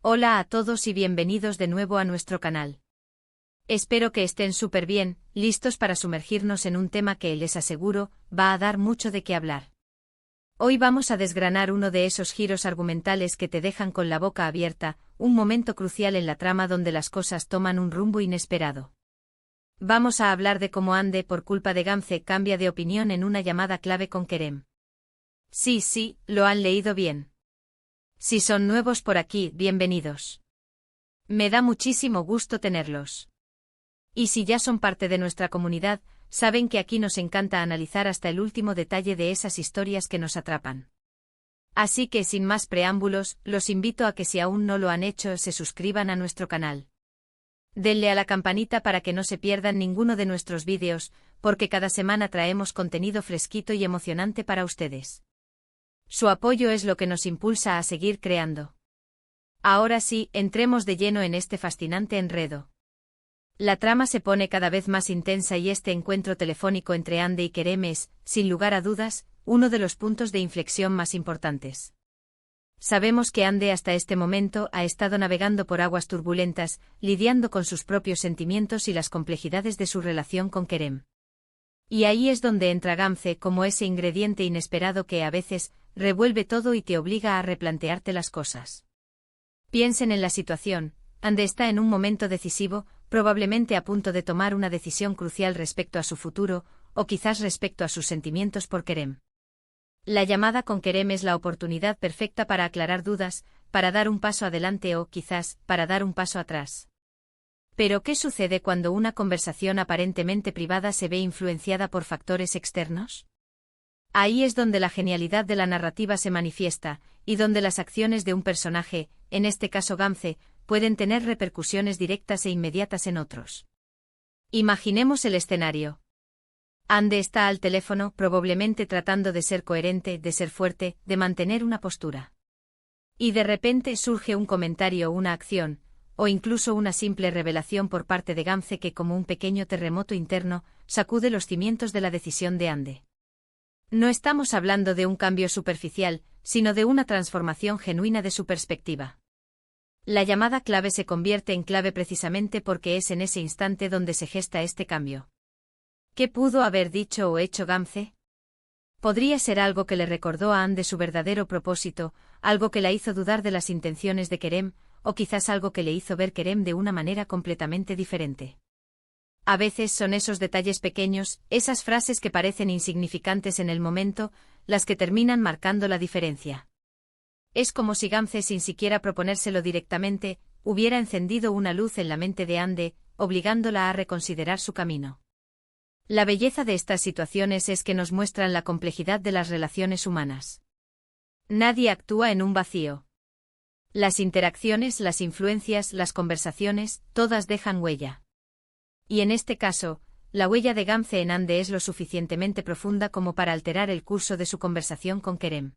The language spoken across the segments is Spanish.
Hola a todos y bienvenidos de nuevo a nuestro canal. Espero que estén súper bien, listos para sumergirnos en un tema que les aseguro, va a dar mucho de qué hablar. Hoy vamos a desgranar uno de esos giros argumentales que te dejan con la boca abierta, un momento crucial en la trama donde las cosas toman un rumbo inesperado. Vamos a hablar de cómo Ande, por culpa de Gamze, cambia de opinión en una llamada clave con Kerem. Sí, lo han leído bien. Si son nuevos por aquí, bienvenidos. Me da muchísimo gusto tenerlos. Y si ya son parte de nuestra comunidad, saben que aquí nos encanta analizar hasta el último detalle de esas historias que nos atrapan. Así que sin más preámbulos, los invito a que si aún no lo han hecho, se suscriban a nuestro canal. Denle a la campanita para que no se pierdan ninguno de nuestros vídeos, porque cada semana traemos contenido fresquito y emocionante para ustedes. Su apoyo es lo que nos impulsa a seguir creando. Ahora sí, entremos de lleno en este fascinante enredo. La trama se pone cada vez más intensa y este encuentro telefónico entre Ande y Kerem es, sin lugar a dudas, uno de los puntos de inflexión más importantes. Sabemos que Ande hasta este momento ha estado navegando por aguas turbulentas, lidiando con sus propios sentimientos y las complejidades de su relación con Kerem. Y ahí es donde entra Gamze como ese ingrediente inesperado que a veces revuelve todo y te obliga a replantearte las cosas. Piensen en la situación. Ande está en un momento decisivo, probablemente a punto de tomar una decisión crucial respecto a su futuro, o quizás respecto a sus sentimientos por Kerem. La llamada con Kerem es la oportunidad perfecta para aclarar dudas, para dar un paso adelante o, quizás, para dar un paso atrás. Pero ¿qué sucede cuando una conversación aparentemente privada se ve influenciada por factores externos? Ahí es donde la genialidad de la narrativa se manifiesta, y donde las acciones de un personaje, en este caso Gamze, pueden tener repercusiones directas e inmediatas en otros. Imaginemos el escenario. Ande está al teléfono, probablemente tratando de ser coherente, de ser fuerte, de mantener una postura. Y de repente surge un comentario o una acción, o incluso una simple revelación por parte de Gamze que, como un pequeño terremoto interno, sacude los cimientos de la decisión de Ande. No estamos hablando de un cambio superficial, sino de una transformación genuina de su perspectiva. La llamada clave se convierte en clave precisamente porque es en ese instante donde se gesta este cambio. ¿Qué pudo haber dicho o hecho Gamze? Podría ser algo que le recordó a Ande su verdadero propósito, algo que la hizo dudar de las intenciones de Kerem, o quizás algo que le hizo ver Kerem de una manera completamente diferente. A veces son esos detalles pequeños, esas frases que parecen insignificantes en el momento, las que terminan marcando la diferencia. Es como si Gamze, sin siquiera proponérselo directamente, hubiera encendido una luz en la mente de Ande, obligándola a reconsiderar su camino. La belleza de estas situaciones es que nos muestran la complejidad de las relaciones humanas. Nadie actúa en un vacío. Las interacciones, las influencias, las conversaciones, todas dejan huella. Y en este caso, la huella de Gamze en Ande es lo suficientemente profunda como para alterar el curso de su conversación con Kerem.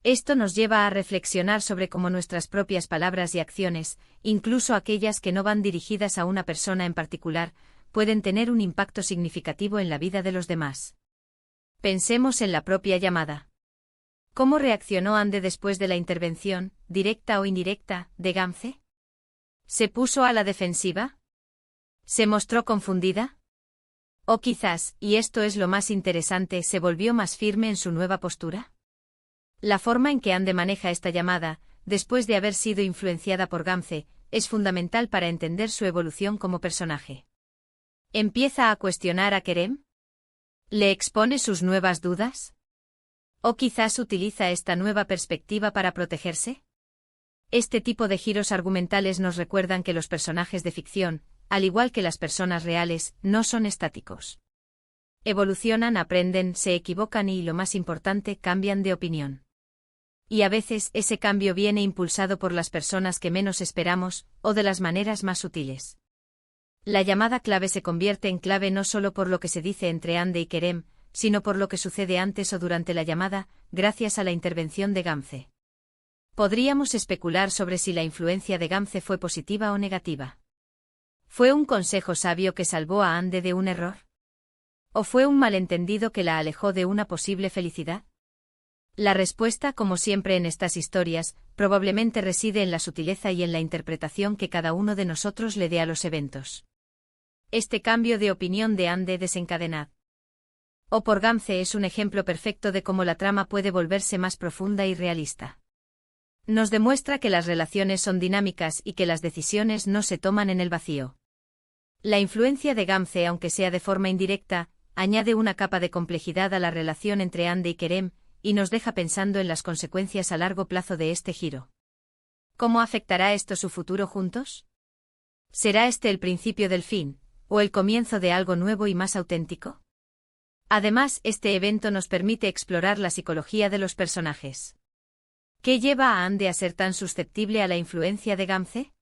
Esto nos lleva a reflexionar sobre cómo nuestras propias palabras y acciones, incluso aquellas que no van dirigidas a una persona en particular, pueden tener un impacto significativo en la vida de los demás. Pensemos en la propia llamada. ¿Cómo reaccionó Ande después de la intervención, directa o indirecta, de Gamze? ¿Se puso a la defensiva? ¿Se mostró confundida? O quizás, y esto es lo más interesante, ¿se volvió más firme en su nueva postura? La forma en que Ande maneja esta llamada, después de haber sido influenciada por Gamze, es fundamental para entender su evolución como personaje. ¿Empieza a cuestionar a Kerem? ¿Le expone sus nuevas dudas? ¿O quizás utiliza esta nueva perspectiva para protegerse? Este tipo de giros argumentales nos recuerdan que los personajes de ficción, al igual que las personas reales, no son estáticos. Evolucionan, aprenden, se equivocan y, lo más importante, cambian de opinión. Y a veces ese cambio viene impulsado por las personas que menos esperamos, o de las maneras más sutiles. La llamada clave se convierte en clave no solo por lo que se dice entre Ande y Kerem, sino por lo que sucede antes o durante la llamada, gracias a la intervención de Gamze. Podríamos especular sobre si la influencia de Gamze fue positiva o negativa. ¿Fue un consejo sabio que salvó a Ande de un error? ¿O fue un malentendido que la alejó de una posible felicidad? La respuesta, como siempre en estas historias, probablemente reside en la sutileza y en la interpretación que cada uno de nosotros le dé a los eventos. Este cambio de opinión de Ande desencadenad. O por Gamze es un ejemplo perfecto de cómo la trama puede volverse más profunda y realista. Nos demuestra que las relaciones son dinámicas y que las decisiones no se toman en el vacío. La influencia de Gamze, aunque sea de forma indirecta, añade una capa de complejidad a la relación entre Ande y Kerem, y nos deja pensando en las consecuencias a largo plazo de este giro. ¿Cómo afectará esto su futuro juntos? ¿Será este el principio del fin, o el comienzo de algo nuevo y más auténtico? Además, este evento nos permite explorar la psicología de los personajes. ¿Qué lleva a Ande a ser tan susceptible a la influencia de Gamze?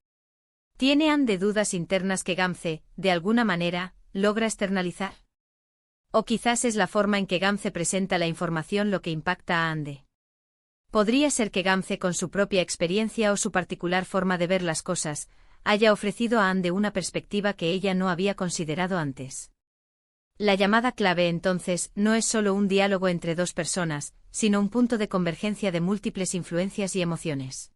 ¿Tiene Ande dudas internas que Gamze, de alguna manera, logra externalizar? O quizás es la forma en que Gamze presenta la información lo que impacta a Ande. Podría ser que Gamze, con su propia experiencia o su particular forma de ver las cosas, haya ofrecido a Ande una perspectiva que ella no había considerado antes. La llamada clave, entonces, no es solo un diálogo entre dos personas, sino un punto de convergencia de múltiples influencias y emociones.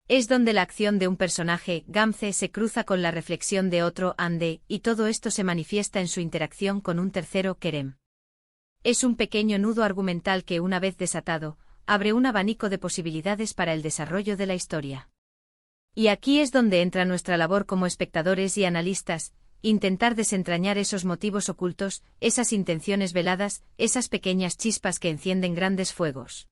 Es donde la acción de un personaje, Gamze, se cruza con la reflexión de otro, Ande, y todo esto se manifiesta en su interacción con un tercero, Kerem. Es un pequeño nudo argumental que, una vez desatado, abre un abanico de posibilidades para el desarrollo de la historia. Y aquí es donde entra nuestra labor como espectadores y analistas, intentar desentrañar esos motivos ocultos, esas intenciones veladas, esas pequeñas chispas que encienden grandes fuegos.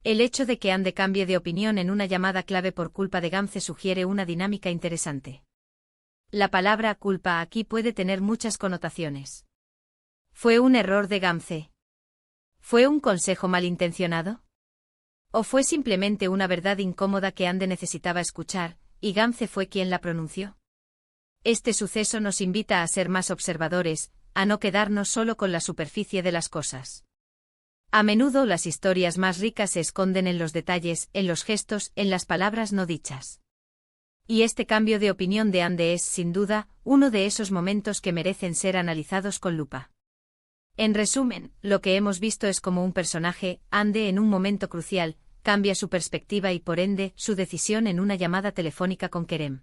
El hecho de que Ande cambie de opinión en una llamada clave por culpa de Gamze sugiere una dinámica interesante. La palabra culpa aquí puede tener muchas connotaciones. ¿Fue un error de Gamze? ¿Fue un consejo malintencionado? ¿O fue simplemente una verdad incómoda que Ande necesitaba escuchar, y Gamze fue quien la pronunció? Este suceso nos invita a ser más observadores, a no quedarnos solo con la superficie de las cosas. A menudo las historias más ricas se esconden en los detalles, en los gestos, en las palabras no dichas. Y este cambio de opinión de Ande es, sin duda, uno de esos momentos que merecen ser analizados con lupa. En resumen, lo que hemos visto es como un personaje, Ande, en un momento crucial, cambia su perspectiva y por ende, su decisión en una llamada telefónica con Kerem.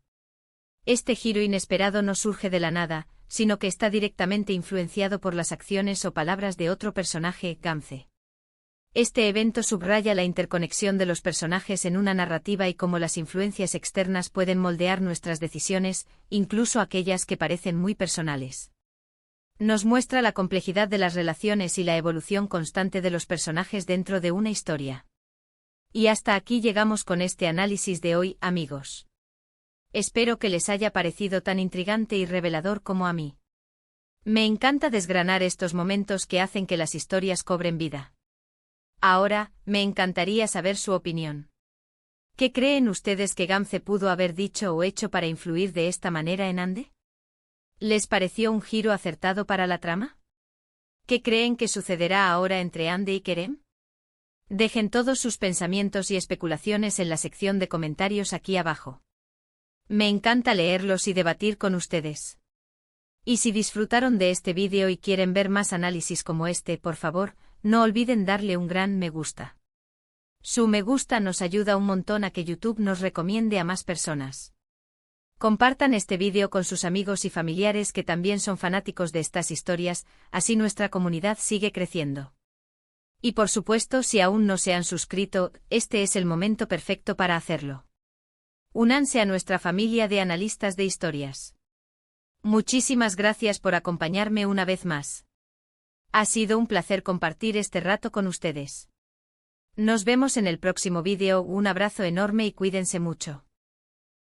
Este giro inesperado no surge de la nada, sino que está directamente influenciado por las acciones o palabras de otro personaje, Gamze. Este evento subraya la interconexión de los personajes en una narrativa y cómo las influencias externas pueden moldear nuestras decisiones, incluso aquellas que parecen muy personales. Nos muestra la complejidad de las relaciones y la evolución constante de los personajes dentro de una historia. Y hasta aquí llegamos con este análisis de hoy, amigos. Espero que les haya parecido tan intrigante y revelador como a mí. Me encanta desgranar estos momentos que hacen que las historias cobren vida. Ahora, me encantaría saber su opinión. ¿Qué creen ustedes que Gamze pudo haber dicho o hecho para influir de esta manera en Ande? ¿Les pareció un giro acertado para la trama? ¿Qué creen que sucederá ahora entre Ande y Kerem? Dejen todos sus pensamientos y especulaciones en la sección de comentarios aquí abajo. Me encanta leerlos y debatir con ustedes. Y si disfrutaron de este vídeo y quieren ver más análisis como este, por favor, no olviden darle un gran me gusta. Su me gusta nos ayuda un montón a que YouTube nos recomiende a más personas. Compartan este vídeo con sus amigos y familiares que también son fanáticos de estas historias, así nuestra comunidad sigue creciendo. Y por supuesto, si aún no se han suscrito, este es el momento perfecto para hacerlo. Únanse a nuestra familia de analistas de historias. Muchísimas gracias por acompañarme una vez más. Ha sido un placer compartir este rato con ustedes. Nos vemos en el próximo vídeo, un abrazo enorme y cuídense mucho.